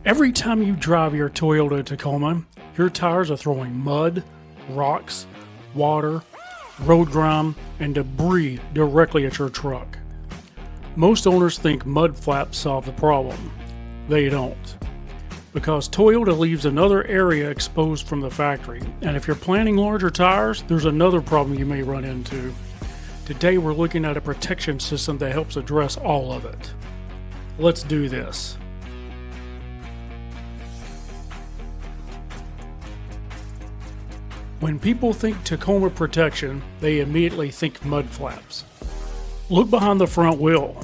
Every time you drive your Toyota Tacoma, your tires are throwing mud, rocks, water, road grime, and debris directly at your truck. Most owners think mud flaps solve the problem. They don't. Because Toyota leaves another area exposed from the factory, and if you're planning larger tires, there's another problem you may run into. Today we're looking at a protection system that helps address all of it. Let's do this. When people think Tacoma protection, they immediately think mud flaps. Look behind the front wheel.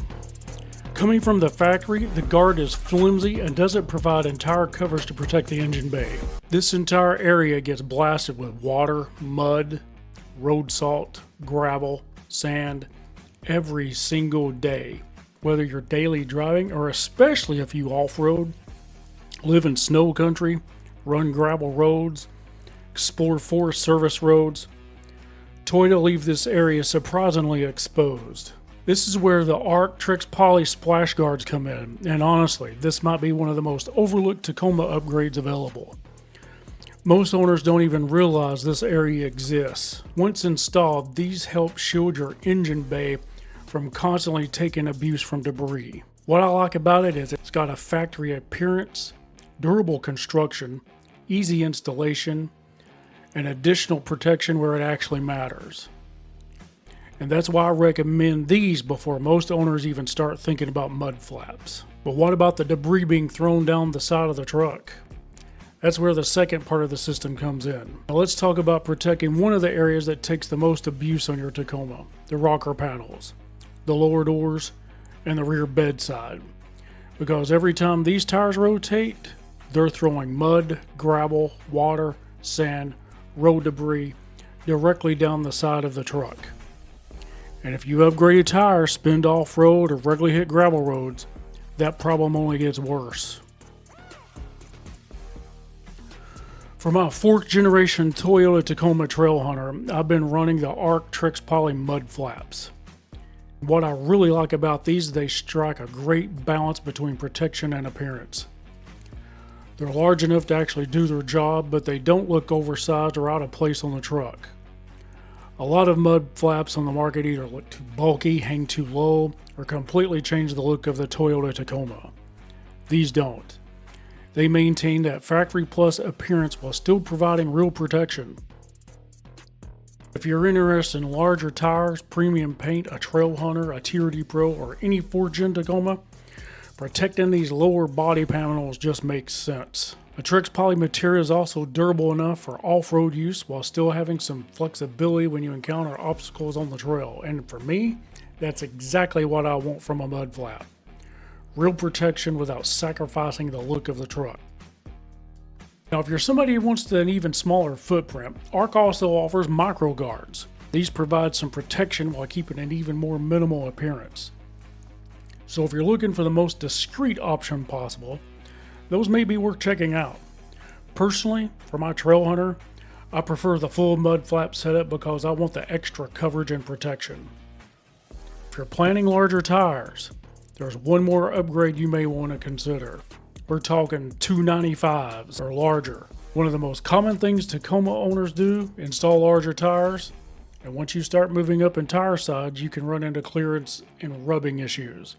Coming from the factory, the guard is flimsy and doesn't provide entire coverage to protect the engine bay. This entire area gets blasted with water, mud, road salt, gravel, sand, every single day. Whether you're daily driving or especially if you off-road, live in snow country, run gravel roads, explore forest service roads, Toyota leave this area surprisingly exposed. This is where the ARK TrixPoly splash guards come in, and honestly, this might be one of the most overlooked Tacoma upgrades available. Most owners don't even realize this area exists. Once installed, these help shield your engine bay from constantly taking abuse from debris. What I like about it is it's got a factory appearance, durable construction, easy installation, and additional protection where it actually matters. And that's why I recommend these before most owners even start thinking about mud flaps. But what about the debris being thrown down the side of the truck? That's where the second part of the system comes in. Now let's talk about protecting one of the areas that takes the most abuse on your Tacoma: the rocker panels, the lower doors, and the rear bedside. Because every time these tires rotate, they're throwing mud, gravel, water, sand, road debris directly down the side of the truck. And if you upgrade tires, spin off-road, or regularly hit gravel roads, that problem only gets worse. For my 4th generation Toyota Tacoma Trailhunter, I've been running the ARK TrixPoly Mud Flaps. What I really like about these is they strike a great balance between protection and appearance. They're large enough to actually do their job, but they don't look oversized or out of place on the truck. A lot of mud flaps on the market either look too bulky, hang too low, or completely change the look of the Toyota Tacoma. These don't. They maintain that factory plus appearance while still providing real protection. If you're interested in larger tires, premium paint, a Trailhunter, a TRD Pro, or any 4th gen Tacoma, protecting these lower body panels just makes sense. The TrixPoly material is also durable enough for off-road use while still having some flexibility when you encounter obstacles on the trail. And for me, that's exactly what I want from a mud flap. Real protection without sacrificing the look of the truck. Now, if you're somebody who wants an even smaller footprint, ARK also offers micro guards. These provide some protection while keeping an even more minimal appearance. So if you're looking for the most discreet option possible, those may be worth checking out. Personally, for my Trailhunter, I prefer the full mud flap setup because I want the extra coverage and protection. If you're planning larger tires, there's one more upgrade you may want to consider. We're talking 295s or larger. One of the most common things Tacoma owners do, install larger tires, and once you start moving up in tire size, you can run into clearance and rubbing issues.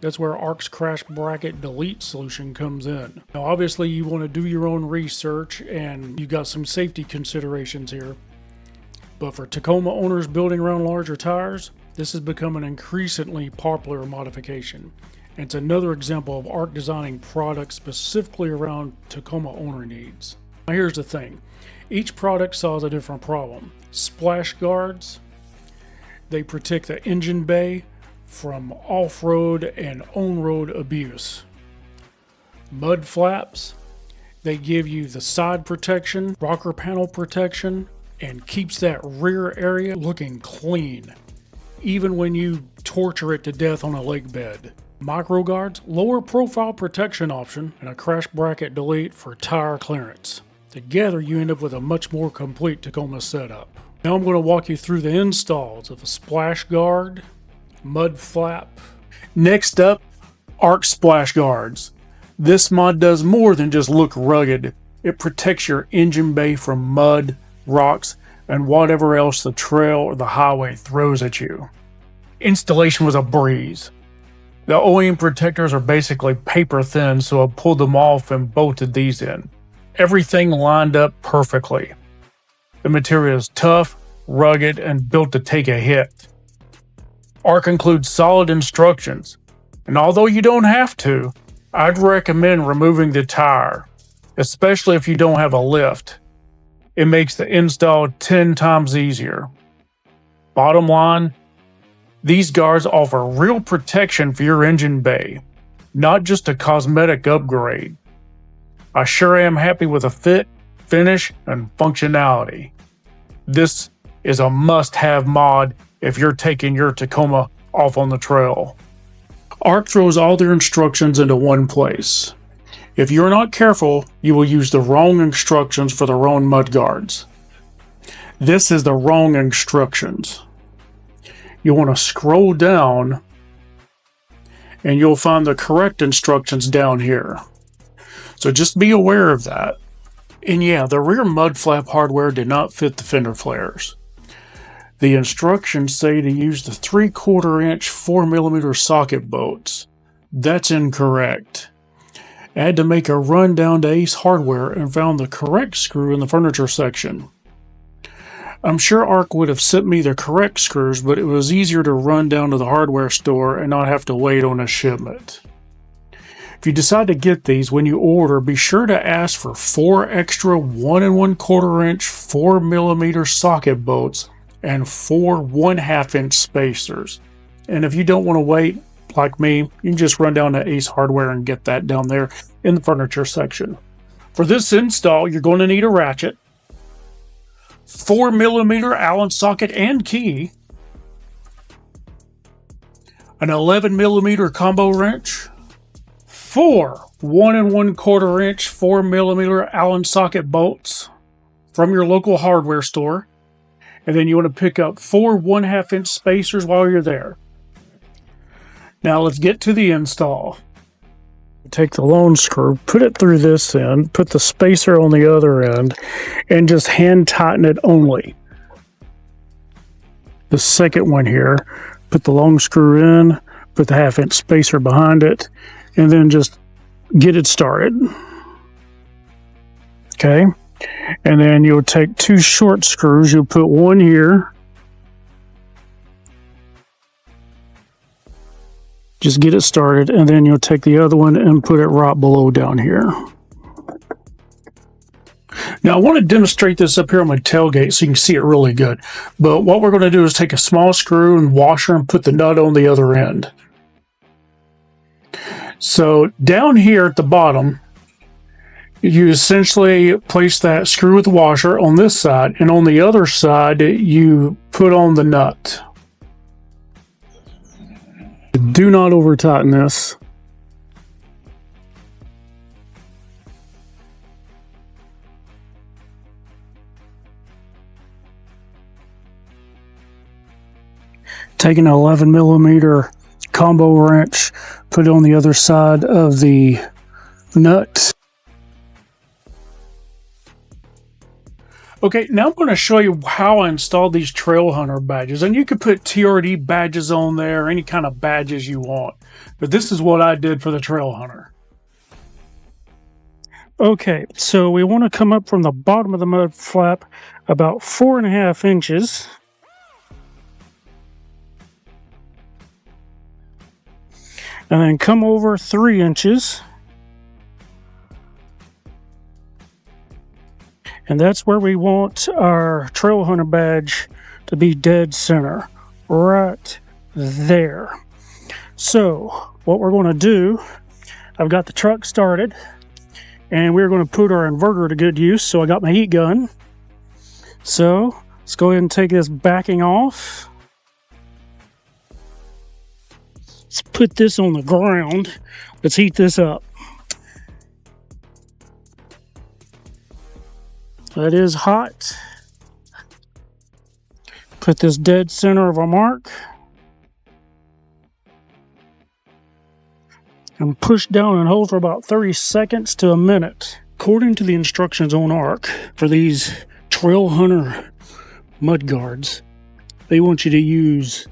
That's where ARK's crash bracket delete solution comes in. Now obviously you want to do your own research and you got some safety considerations here. But for Tacoma owners building around larger tires, this has become an increasingly popular modification. And it's another example of ARK designing products specifically around Tacoma owner needs. Now here's the thing. Each product solves a different problem. Splash guards, they protect the engine bay from off-road and on-road abuse. Mud flaps, they give you the side protection, rocker panel protection, and keeps that rear area looking clean, even when you torture it to death on a lake bed. Micro guards, lower profile protection option, and a crash bracket delete for tire clearance. Together you end up with a much more complete Tacoma setup. Now I'm going to walk you through the installs of a splash guard, mud flap. Next up, ARK splash guards. This mod does more than just look rugged. It protects your engine bay from mud, rocks, and whatever else the trail or the highway throws at you. Installation was a breeze. The OEM protectors are basically paper thin, so I pulled them off and bolted these in. Everything lined up perfectly. The material is tough, rugged, and built to take a hit. ARK includes solid instructions, and although you don't have to, I'd recommend removing the tire, especially if you don't have a lift. It makes the install 10 times easier. Bottom line, these guards offer real protection for your engine bay, not just a cosmetic upgrade. I sure am happy with the fit, finish, and functionality. This is a must-have mod if you're taking your Tacoma off on the trail. ARK throws all their instructions into one place. If you're not careful, you will use the wrong instructions for the wrong mud guards. This is the wrong instructions. You want to scroll down and you'll find the correct instructions down here. So just be aware of that. And yeah, the rear mud flap hardware did not fit the fender flares. The instructions say to use the 3/4 inch 4mm socket bolts. That's incorrect. I had to make a run down to Ace Hardware and found the correct screw in the furniture section. I'm sure ARK would have sent me the correct screws, but it was easier to run down to the hardware store and not have to wait on a shipment. If you decide to get these when you order, be sure to ask for 4 extra 1 1/4 inch 4mm socket bolts and 4 1/2 inch spacers. And if you don't want to wait, like me, you can just run down to Ace Hardware and get that down there in the furniture section. For this install, you're going to need a ratchet, 4mm Allen socket and key, an 11mm combo wrench, 4 1 1/4 inch 4mm Allen socket bolts from your local hardware store, and then you want to pick up 4 1/2 inch spacers while you're there. Now let's get to the install. Take the lone screw, put it through this end, put the spacer on the other end, and just hand tighten it only. The second one here, put the long screw in, put the 1/2 inch spacer behind it, and then just get it started. Okay, and then you'll take 2 short screws, you'll put one here, just get it started, and then you'll take the other one and put it right below down here. Now I want to demonstrate this up here on my tailgate so you can see it really good, but what we're going to do is take a small screw and washer and put the nut on the other end. So down here at the bottom, you essentially place that screw with the washer on this side, and on the other side you put on the nut. Do not over tighten this. Take an 11mm combo wrench, put it on the other side of the nut. Okay, now I'm going to show you how I installed these Trailhunter badges, and you could put TRD badges on there, any kind of badges you want, but this is what I did for the Trailhunter. Okay, so we want to come up from the bottom of the mud flap about 4.5 inches. And then come over 3 inches. And that's where we want our Trailhunter badge to be dead center, right there. So what we're going to do, I've got the truck started, and we're going to put our inverter to good use. So I got my heat gun. So let's go ahead and take this backing off. Let's put this on the ground. Let's heat this up. That is hot. Put this dead center of our mark. and push down and hold for about 30 seconds to a minute. According to the instructions on ARK, for these Trailhunter mud guards, they want you to use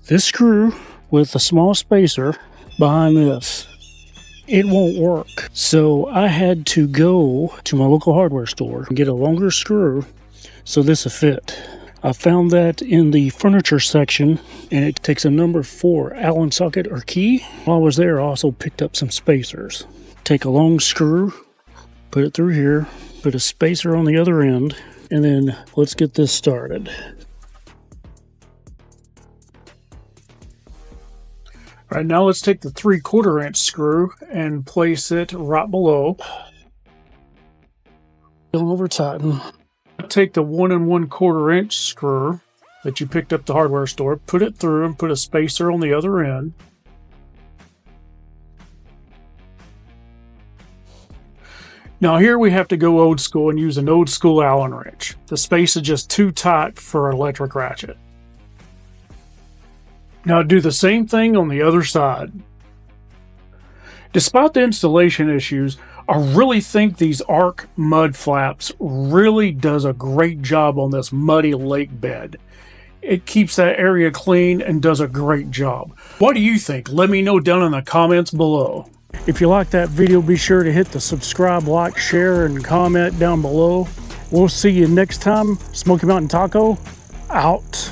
this screw with a small spacer behind this. It won't work. So I had to go to my local hardware store and get a longer screw so this will fit. I found that in the furniture section, and it takes a number 4 Allen socket or key. While I was there, I also picked up some spacers. Take a long screw, put it through here, put a spacer on the other end, and then let's get this started. All right, now let's take the 3/4 inch screw and place it right below. Don't over tighten. Take the 1 1/4 inch screw that you picked up at the hardware store, put it through and put a spacer on the other end. Now here we have to go old school and use an old school Allen wrench. The space is just too tight for an electric ratchet. Now do the same thing on the other side. Despite the installation issues, I really think these ARK mud flaps really does a great job on this muddy lake bed. It keeps that area clean and does a great job. What do you think? Let me know down in the comments below. If you like that video, be sure to hit the subscribe, like, share, and comment down below. We'll see you next time. Smoky Mountain Taco, out.